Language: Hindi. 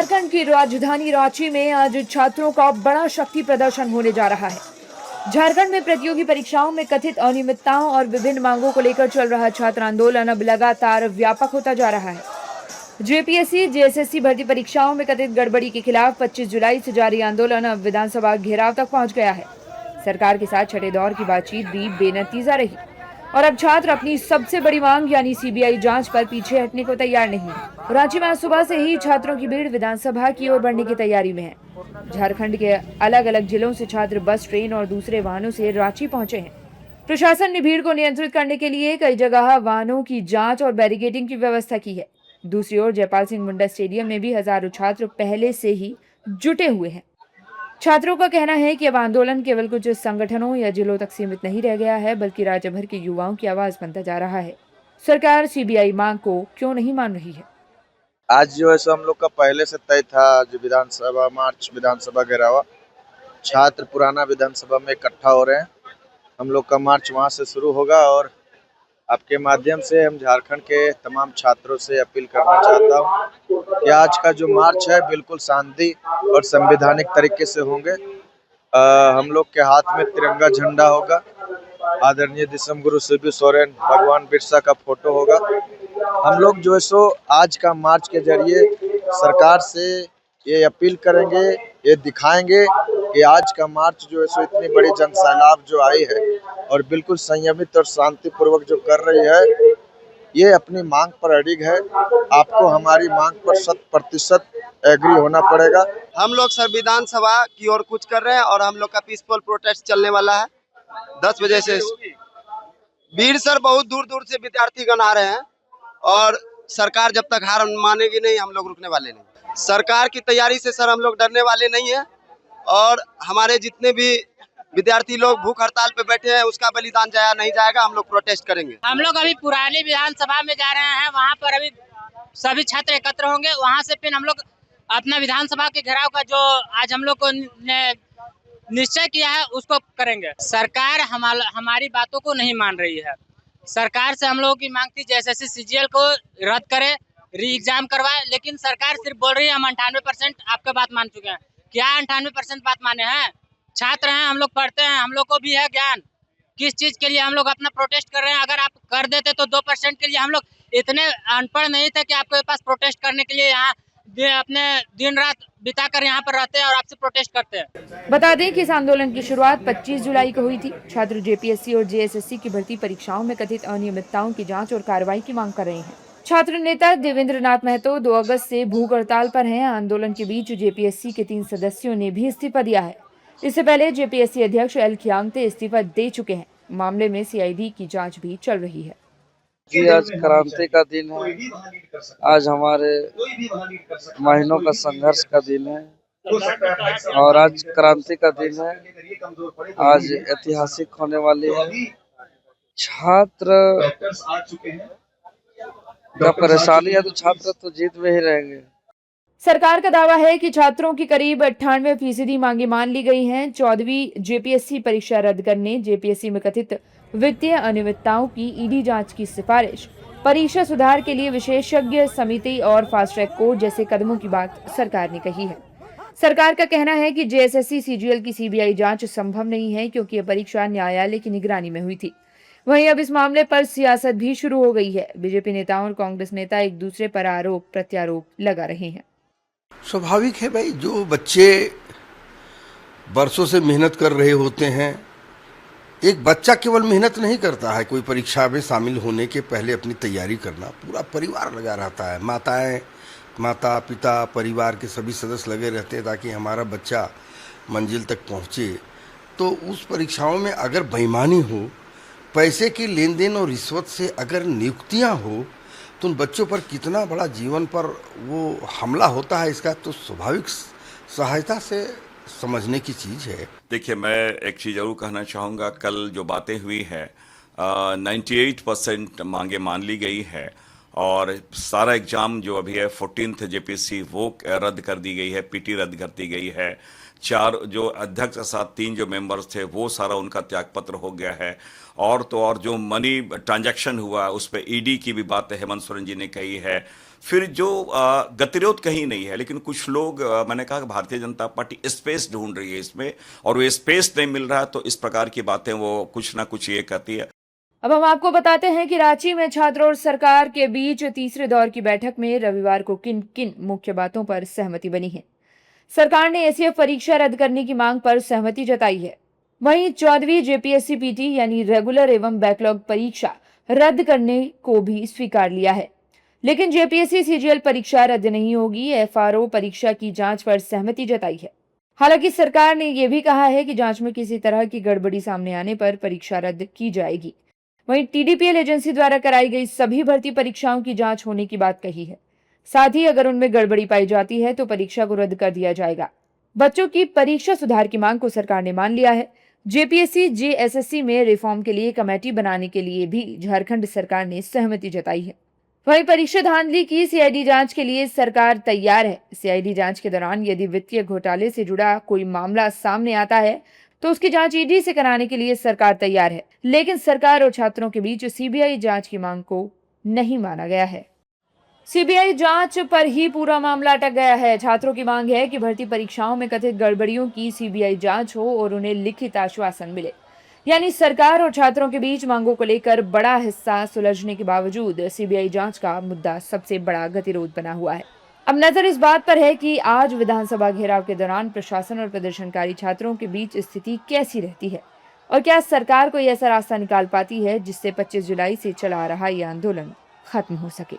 झारखंड की राजधानी रांची में आज छात्रों का बड़ा शक्ति प्रदर्शन होने जा रहा है। झारखंड में प्रतियोगी परीक्षाओं में कथित अनियमितताओं और विभिन्न मांगों को लेकर चल रहा छात्र आंदोलन अब लगातार व्यापक होता जा रहा है। जेपीएससी जेएसएससी भर्ती परीक्षाओं में कथित गड़बड़ी के खिलाफ 25 जुलाई से जारी आंदोलन अब विधानसभा घेराव तक पहुंच गया है। सरकार के साथ छठे दौर की बातचीत भी बेनतीजा रही और अब छात्र अपनी सबसे बड़ी मांग यानी सीबीआई जांच पर पीछे हटने को तैयार नहीं है। रांची में आज सुबह से ही छात्रों की भीड़ विधानसभा की ओर बढ़ने की तैयारी में है। झारखंड के अलग अलग जिलों से छात्र बस, ट्रेन और दूसरे वाहनों से रांची पहुंचे हैं। प्रशासन ने भीड़ को नियंत्रित करने के लिए कई जगह वाहनों की जांच और बैरिकेडिंग की व्यवस्था की है। दूसरी ओर जयपाल सिंह मुंडा स्टेडियम में भी हजारों छात्र पहले से ही जुटे हुए हैं। छात्रों का कहना है कि अब आंदोलन केवल कुछ संगठनों या जिलों तक सीमित नहीं रह गया है, बल्कि राज्य भर के युवाओं की आवाज बनता जा रहा है। सरकार सीबीआई मांग को क्यों नहीं मान रही है? आज जो है सो हम लोग का पहले से तय था, जो विधानसभा मार्च, विधानसभा घेरावा, छात्र पुराना विधानसभा में इकट्ठा हो रहे हैं। हम लोग का मार्च वहां से शुरू होगा और आपके माध्यम से हम झारखंड के तमाम छात्रों से अपील करना चाहता हूं कि आज का जो मार्च है बिल्कुल शांति और संवैधानिक तरीके से होंगे। हम लोग के हाथ में तिरंगा झंडा होगा, आदरणीय दिसम गुरु शिबू सोरेन, भगवान बिरसा का फोटो होगा। हम लोग जो है सो आज का मार्च के जरिए सरकार से ये अपील करेंगे, ये दिखाएंगे कि आज का मार्च जो है सो इतनी बड़ी जन सैलाब जो आई है और बिल्कुल संयमित और शांतिपूर्वक जो कर रही है, ये अपनी मांग पर अडिग है। आपको हमारी मांग पर 100% एग्री होना पड़ेगा। हम लोग सर विधानसभा की ओर कुछ कर रहे हैं और हम लोग का पीसफुल प्रोटेस्ट चलने वाला है 10 बजे से। भीड़ सर बहुत दूर दूर से विद्यार्थीगण आ रहे हैं और सरकार जब तक हार मानेगी नहीं, हम लोग रुकने वाले नहीं। सरकार की तैयारी से सर हम लोग डरने वाले नहीं है और हमारे जितने भी विद्यार्थी लोग भूख हड़ताल पे बैठे हैं उसका बलिदान जाया नहीं जाएगा। हम लोग प्रोटेस्ट करेंगे। हम लोग अभी पुरानी विधानसभा में जा रहे हैं, वहाँ पर अभी सभी छात्र एकत्र होंगे। वहाँ से फिर हम लोग अपना विधानसभा के घेराव का जो आज हम लोग को निश्चय किया है उसको करेंगे। सरकार हमारी बातों को नहीं मान रही है। सरकार से हम लोगों की मांग थी जेएसएससी सीजीएल को रद्द करे, री एग्जाम करवाए, लेकिन सरकार सिर्फ बोल रही है हम 98% आपका बात मान चुके हैं। क्या 98% बात माने हैं? छात्र हैं, हम लोग पढ़ते हैं, हम लोग को भी है ज्ञान किस चीज के लिए हम लोग अपना प्रोटेस्ट कर रहे हैं। अगर आप कर देते तो 2% के लिए हम लोग इतने अनपढ़ नहीं थे कि आपके पास प्रोटेस्ट करने के लिए यहाँ अपने दिन रात बिताकर यहाँ पर रहते हैं और आपसे प्रोटेस्ट करते हैं। बता दें कि इस आंदोलन की शुरुआत 25 जुलाई को हुई थी। छात्र जेपीएससी और जेएसएससी की भर्ती परीक्षाओं में कथित अनियमितताओं की जांच और कार्रवाई की मांग कर रहे हैं। छात्र नेता देवेंद्र नाथ महतो 2 अगस्त से भूख हड़ताल पर हैं। आंदोलन के बीच जेपीएससी के 3 सदस्यों ने भी इस्तीफा दिया है। इससे पहले जेपीएससी अध्यक्ष एल खियांगते इस्तीफा दे चुके हैं। मामले में सीआईडी की जांच भी चल रही है। जी, आज क्रांति का दिन है। आज हमारे महीनों का संघर्ष का दिन है और आज क्रांति का दिन है। आज ऐतिहासिक होने वाली है। छात्र का परेशानी है तो छात्र तो जीत में ही रहेंगे। सरकार का दावा है कि छात्रों की करीब 98% मांगे मान ली गई हैं। 14वीं जेपीएससी परीक्षा रद्द करने, जेपीएससी में कथित वित्तीय अनियमितताओं की ईडी जांच की सिफारिश, परीक्षा सुधार के लिए विशेषज्ञ समिति और फास्ट ट्रैक कोर्ट जैसे कदमों की बात सरकार ने कही है। सरकार का कहना है कि जेएसएससी सीजीएल की सीबीआई जांच संभव नहीं है क्योंकि यह परीक्षा न्यायालय की निगरानी में हुई थी। वहीं अब इस मामले पर सियासत भी शुरू हो गई है। बीजेपी नेताओं और कांग्रेस नेता एक दूसरे पर आरोप प्रत्यारोप लगा रहे हैं। स्वाभाविक है भाई, जो बच्चे बरसों से मेहनत कर रहे होते हैं। एक बच्चा केवल मेहनत नहीं करता है, कोई परीक्षा में शामिल होने के पहले अपनी तैयारी करना पूरा परिवार लगा रहता है। माता पिता परिवार के सभी सदस्य लगे रहते हैं ताकि हमारा बच्चा मंजिल तक पहुँचे। तो उस परीक्षाओं में अगर बेईमानी हो, पैसे की लेन देन और रिश्वत से अगर नियुक्तियाँ हो तो उन बच्चों पर कितना बड़ा जीवन पर वो हमला होता है, इसका तो स्वाभाविक सहायता से समझने की चीज़ है। देखिए, मैं एक चीज़ जरूर कहना चाहूँगा। कल जो बातें हुई है 98% मांगे मान ली गई है और सारा एग्ज़ाम जो अभी है 14th जेपीएससी वो रद्द कर दी गई है, पीटी रद्द कर दी गई है। 4 जो अध्यक्ष के साथ 3 जो मेंबर्स थे वो सारा उनका त्यागपत्र हो गया है। और तो और जो मनी ट्रांजैक्शन हुआ उस पर ईडी की भी बात हेमंत सोरेन जी ने कही है। फिर जो गतिरोध कहीं नहीं है, लेकिन कुछ लोग मैंने कहा कि भारतीय जनता पार्टी स्पेस ढूंढ रही है इसमें, और वो स्पेस नहीं मिल रहा है तो इस प्रकार की बातें वो कुछ ना कुछ ये कहती है। अब हम आपको बताते हैं कि रांची में छात्रों और सरकार के बीच तीसरे दौर की बैठक में रविवार को किन किन मुख्य बातों पर सहमति बनी है। सरकार ने एसीएफ परीक्षा रद्द करने की मांग पर सहमति जताई है। वहीं 14वीं जेपीएससी पीटी यानी रेगुलर एवं बैकलॉग परीक्षा रद्द करने को भी स्वीकार लिया है, लेकिन जेपीएससी सीजीएल परीक्षा रद्द नहीं होगी। एफआरओ परीक्षा की जांच पर सहमति जताई है। हालांकि सरकार ने यह भी कहा है कि जांच में किसी तरह की गड़बड़ी सामने आने पर परीक्षा रद्द की जाएगी। वहीं टीडीपीएल एजेंसी द्वारा कराई गई सभी भर्ती परीक्षाओं की जांच होने की बात कही है। साथ ही अगर उनमें गड़बड़ी पाई जाती है तो परीक्षा को रद्द कर दिया जाएगा। बच्चों की परीक्षा सुधार की मांग को सरकार ने मान लिया है। जेपीएससी जेएसएससी में रिफॉर्म के लिए कमेटी बनाने के लिए भी झारखंड सरकार ने सहमति जताई है। वहीं परीक्षा धांधली की सीआईडी जांच के लिए सरकार तैयार है। सीआईडी जांच के दौरान यदि वित्तीय घोटाले से जुड़ा कोई मामला सामने आता है तो उसकी जांच ईडी से कराने के लिए सरकार तैयार है, लेकिन सरकार और छात्रों के बीच सीबीआई जांच की मांग को नहीं माना गया है। सीबीआई जांच पर ही पूरा मामला अटक गया है। छात्रों की मांग है कि भर्ती परीक्षाओं में कथित गड़बड़ियों की सीबीआई जांच हो और उन्हें लिखित आश्वासन मिले। यानी सरकार और छात्रों के बीच मांगों को लेकर बड़ा हिस्सा सुलझने के बावजूद सीबीआई जांच का मुद्दा सबसे बड़ा गतिरोध बना हुआ है। अब नजर इस बात पर है कि आज विधानसभा घेराव के दौरान प्रशासन और प्रदर्शनकारी छात्रों के बीच स्थिति कैसी रहती है और क्या सरकार कोई ऐसा रास्ता निकाल पाती है जिससे 25 जुलाई से चला आ रहा यह आंदोलन खत्म हो सके।